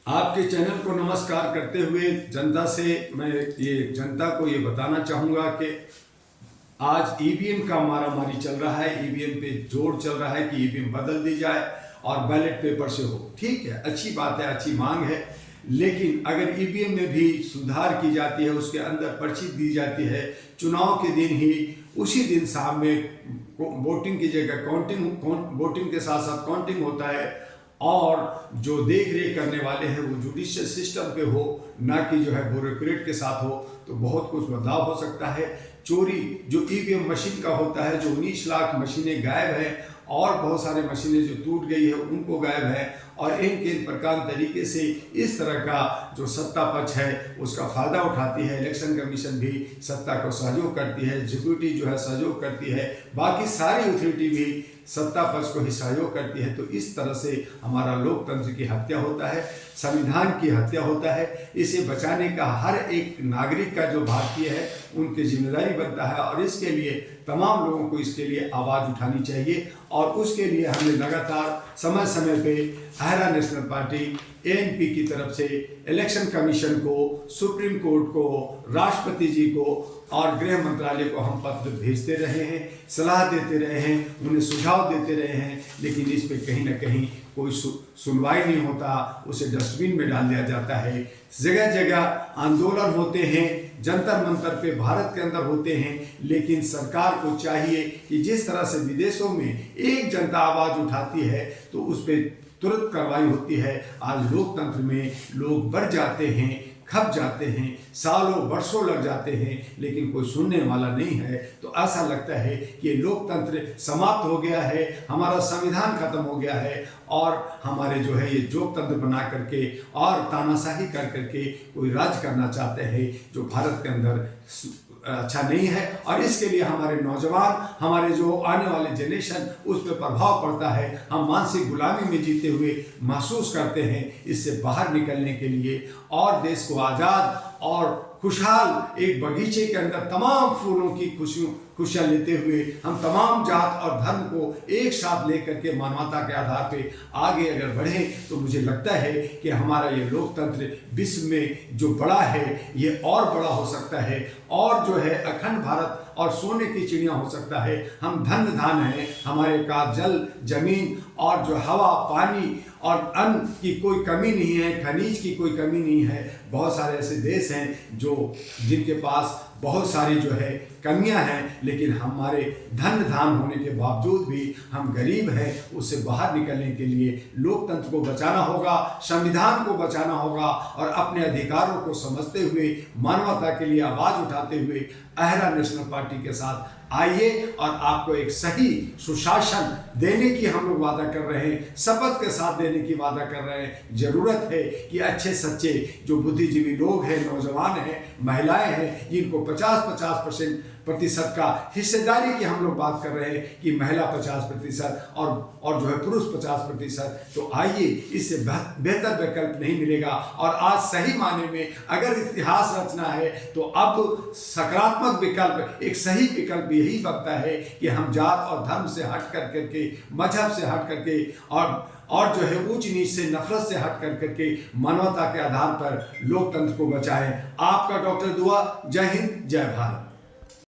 आपके चैनल को नमस्कार करते हुए जनता को ये बताना चाहूँगा कि आज ईवीएम का मारामारी चल रहा है। ईवीएम पे जोर चल रहा है कि ईवीएम बदल दी जाए और बैलेट पेपर से हो। ठीक है, अच्छी बात है, अच्छी मांग है, लेकिन अगर ईवीएम में भी सुधार की जाती है, उसके अंदर पर्ची दी जाती है, चुनाव के दिन ही उसी दिन शाम में वोटिंग की जगह वोटिंग के साथ साथ काउंटिंग होता है और जो देख रेख करने वाले हैं वो जुडिशियल सिस्टम पे हो, ना कि जो है ब्यूरोक्रेट के साथ हो, तो बहुत कुछ बदलाव हो सकता है। चोरी जो ईवीएम मशीन का होता है, जो 19 लाख मशीनें गायब हैं और बहुत सारे मशीनें जो टूट गई है उनको गायब है, और इन प्रकार तरीके से इस तरह का जो सत्ता पक्ष है उसका फ़ायदा उठाती है। इलेक्शन कमीशन भी सत्ता को सहयोग करती है, एग्जीक्यूटिव जो है सहयोग करती है, बाकी सारी अथॉरिटी भी सत्ता पक्ष को ही सहयोग करती है। तो इस तरह से हमारा लोकतंत्र की हत्या होता है, संविधान की हत्या होता है। इसे बचाने का हर एक नागरिक का जो भारतीय है उनकी जिम्मेदारी बनता है, और इसके लिए तमाम लोगों को इसके लिए आवाज़ उठानी चाहिए। और उसके लिए हमने लगातार समय समय पे अहरा नेशनल पार्टी एएनपी की तरफ से इलेक्शन कमीशन को, सुप्रीम कोर्ट को, राष्ट्रपति जी को और गृह मंत्रालय को हम पत्र भेजते रहे हैं, सलाह देते रहे हैं, उन्हें सुझाव देते रहे हैं, लेकिन इस पे कहीं ना कहीं कोई सुनवाई नहीं होता, उसे डस्टबिन में डाल दिया जाता है। जगह जगह आंदोलन होते हैं, जंतर मंतर पे भारत के अंदर होते हैं, लेकिन सरकार को चाहिए कि जिस तरह से विदेशों में एक जनता आवाज़ उठाती है तो उस पर तुरंत कार्रवाई होती है। आज लोकतंत्र में लोग बढ़ जाते हैं, खप जाते हैं, सालों वर्षों लग जाते हैं, लेकिन कोई सुनने वाला नहीं है। तो ऐसा लगता है कि लोकतंत्र समाप्त हो गया है, हमारा संविधान खत्म हो गया है, और हमारे जो है ये जोगतंत्र बना करके और तानाशाही कर करके कोई राज करना चाहते हैं, जो भारत के अंदर अच्छा नहीं है। और इसके लिए हमारे नौजवान, हमारे जो आने वाले जनरेशन, उस पर प्रभाव पड़ता है। हम मानसिक गुलामी में जीते हुए महसूस करते हैं। इससे बाहर निकलने के लिए और देश को आज़ाद और खुशहाल एक बगीचे के अंदर तमाम फूलों की खुशियाँ लेते हुए हम तमाम जात और धर्म को एक साथ लेकर के मानवता के आधार पे आगे अगर बढ़ें, तो मुझे लगता है कि हमारा ये लोकतंत्र विश्व में जो बड़ा है ये और बड़ा हो सकता है, और जो है अखंड भारत और सोने की चिड़िया हो सकता है। हम धन्य धान हैं, हमारे पास जल, जमीन और जो हवा, पानी और अन्न की कोई कमी नहीं है, खनिज की कोई कमी नहीं है। बहुत सारे ऐसे देश हैं जिनके पास बहुत सारी जो है कमियां हैं, लेकिन हमारे धन धान होने के बावजूद भी हम गरीब हैं। उससे बाहर निकलने के लिए लोकतंत्र को बचाना होगा, संविधान को बचाना होगा, और अपने अधिकारों को समझते हुए मानवता के लिए आवाज़ उठाते हुए अहरा नेशनल पार्टी के साथ आइए, और आपको एक सही सुशासन देने की हम लोग वादा कर रहे हैं, शपथ के साथ देने की वादा कर रहे हैं। ज़रूरत है कि अच्छे सच्चे जो बुद्धिजीवी लोग हैं, नौजवान हैं, महिलाएं हैं, जिनको 50% का हिस्सेदारी की हम लोग बात कर रहे हैं कि महिला 50% और जो है पुरुष 50%, तो आइए, इससे बेहतर विकल्प नहीं मिलेगा। और आज सही माने में अगर इतिहास रचना है तो अब सकारात्मक विकल्प, एक सही विकल्प यही बनता है कि हम जात और धर्म से हट कर करके, मजहब से हट करके और जो है ऊंच नीच से, नफरत से हट कर करके मानवता के आधार पर लोकतंत्र को बचाएं। आपका डॉक्टर दुआ। जय हिंद, जय भारत।